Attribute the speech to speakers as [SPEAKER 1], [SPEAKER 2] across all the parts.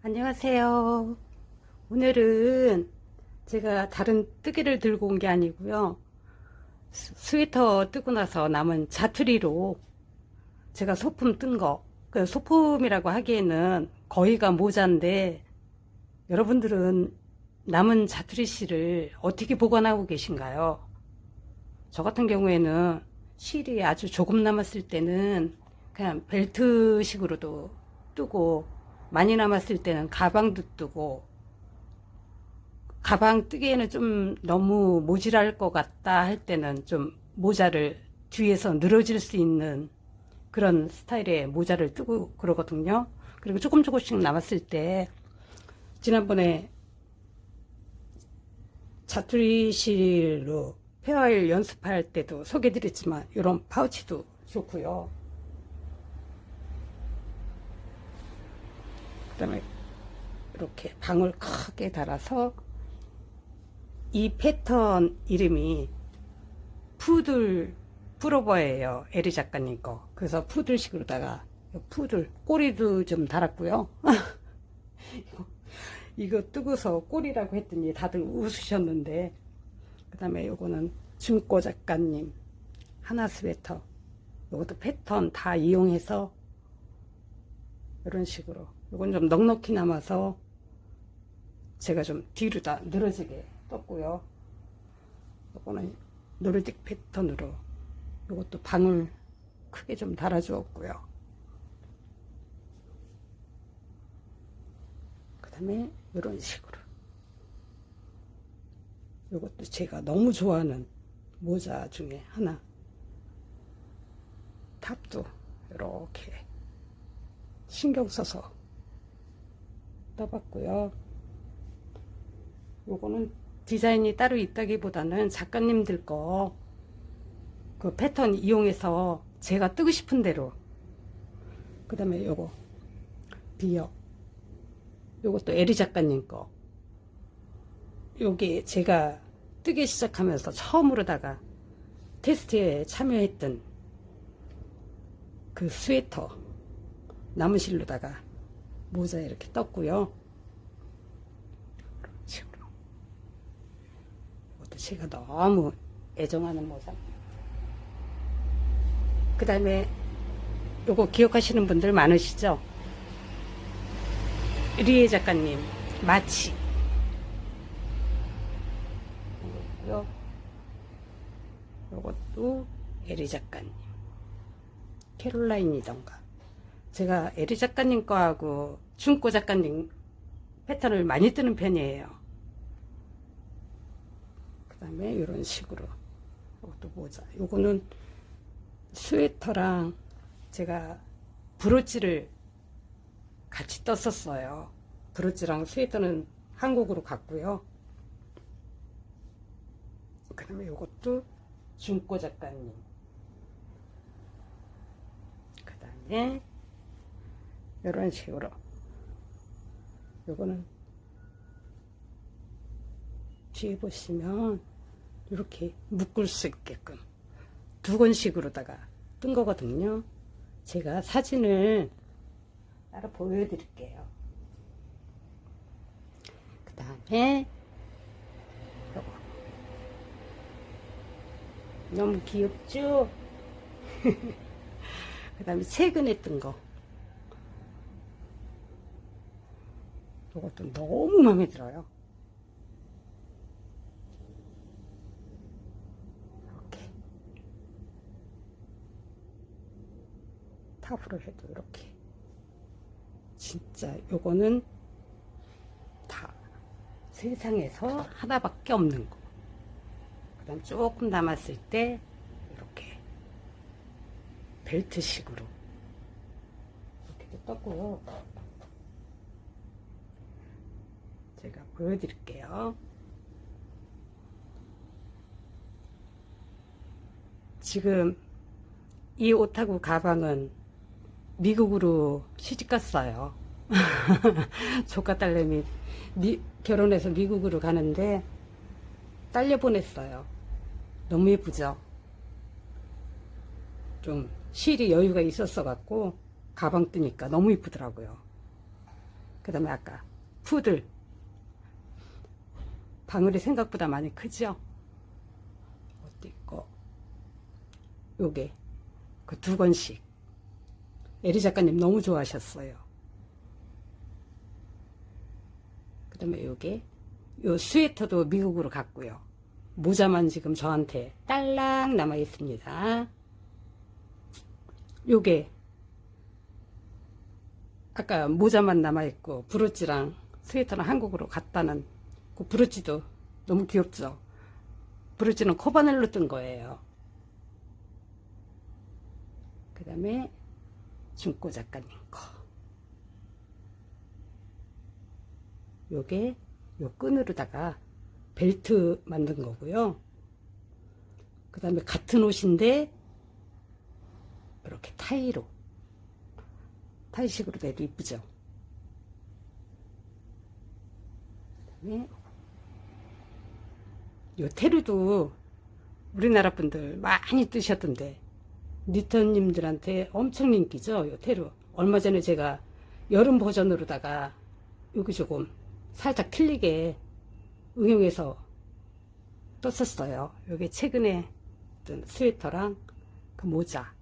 [SPEAKER 1] 안녕하세요. 오늘은 제가 다른 뜨개를 들고 온 게 아니고요. 스웨터 뜨고 나서 남은 자투리로 제가 소품 뜬 거, 그 소품이라고 하기에는 거의가 모자인데, 여러분들은 남은 자투리 실을 어떻게 보관하고 계신가요? 저 같은 경우에는 실이 아주 조금 남았을 때는 그냥 벨트식으로도 뜨고, 많이 남았을 때는 가방도 뜨고, 가방 뜨기에는 좀 너무 모자랄 것 같다 할 때는 좀 모자를 뒤에서 늘어질 수 있는 그런 스타일의 모자를 뜨고 그러거든요. 그리고 조금씩 남았을 때, 지난번에 자투리 실로 페어일 연습할 때도 소개드렸지만 이런 파우치도 좋고요. 그 다음에 이렇게 방울 크게 달아서, 이 패턴 이름이 푸들 풀오버예요. 에리 작가님 거. 그래서 푸들식으로다가 푸들 꼬리도 좀 달았고요. 이거 뜨고서 꼬리라고 했더니 다들 웃으셨는데, 그 다음에 요거는 준꼬 작가님 하나 스웨터, 요것도 패턴 다 이용해서 이런 식으로, 요건 좀 넉넉히 남아서 제가 좀 뒤로 다 늘어지게 떴고요. 요거는 노르딕 패턴으로 요것도 방울 크게 좀 달아주었고요. 그 다음에 이런 식으로, 요것도 제가 너무 좋아하는 모자 중에 하나, 탑도 이렇게 신경 써서 떠봤고요. 요거는 디자인이 따로 있다기보다는 작가님들 거 그 패턴 이용해서 제가 뜨고 싶은 대로. 그 다음에 요거 비어, 요것도 에리 작가님 거, 요게 제가 뜨기 시작하면서 처음으로다가 테스트에 참여했던 그 스웨터 나무실로다가 모자 이렇게 떴고요. 이런 식으로. 이것도 제가 너무 애정하는 모자. 그 다음에 요거 기억하시는 분들 많으시죠? 리에 작가님 마치 요거고요. 요것도 에리 작가님 캐롤라인이던가. 제가 에리 작가님 거하고 준꼬 작가님 패턴을 많이 뜨는 편이에요. 그 다음에 이런 식으로 이것도 모자. 요거는 스웨터랑 제가 브로치를 같이 떴었어요. 브로치랑 스웨터는 한국으로 갔고요. 그 다음에 요것도 준꼬 작가님. 그 다음에 이런 식으로, 요거는 뒤에 보시면 이렇게 묶을 수 있게끔 두 건식으로다가 뜬 거거든요. 제가 사진을 따로 보여드릴게요. 그 다음에 요거 너무 귀엽죠? 그 다음에 최근에 뜬 거, 이것도 너무 마음에 들어요. 이렇게 탑으로 해도 이렇게, 진짜 요거는 다 세상에서 하나밖에 없는 거. 그 다음 조금 남았을 때 이렇게 벨트식으로 이렇게도 떴고요. 제가 보여드릴게요. 지금 이 옷하고 가방은 미국으로 시집갔어요. 조카 딸내미 결혼해서 미국으로 가는데 딸려 보냈어요. 너무 예쁘죠? 좀 실이 여유가 있었어 갖고 가방 뜨니까 너무 예쁘더라고요. 그 다음에 아까 푸들 방울이 생각보다 많이 크죠. 옷도 있고 요게 그 2권씩 에리 작가님 너무 좋아하셨어요. 그 다음에 요게 요 스웨터도 미국으로 갔고요. 모자만 지금 저한테 딸랑 남아 있습니다. 요게 아까 모자만 남아 있고 브로치랑 스웨터랑 한국으로 갔다는 그 브로치도 너무 귀엽죠. 브로치는 코바늘로 뜬 거예요. 그 다음에 중고 작가님 거. 요게 요 끈으로다가 벨트 만든 거고요. 그 다음에 같은 옷인데 이렇게 타이식으로 돼도 이쁘죠. 그다음에 요 테루도 우리나라 분들 많이 뜨셨던데 니터님들한테 엄청 인기죠. 요 테루 얼마 전에 제가 여름 버전으로다가 여기 조금 살짝 틀리게 응용해서 떴었어요. 요게 최근에 뜬 스웨터랑 그 모자.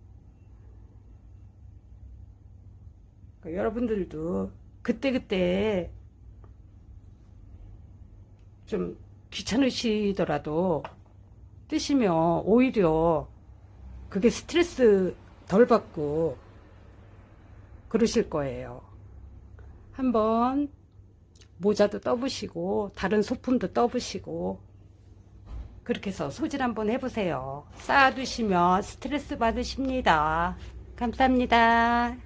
[SPEAKER 1] 그러니까 여러분들도 그때그때 좀 귀찮으시더라도 뜨시면 오히려 그게 스트레스 덜 받고 그러실 거예요. 한번 모자도 떠보시고 다른 소품도 떠보시고 그렇게 해서 소질 한번 해보세요. 쌓아두시면 스트레스 받으십니다. 감사합니다.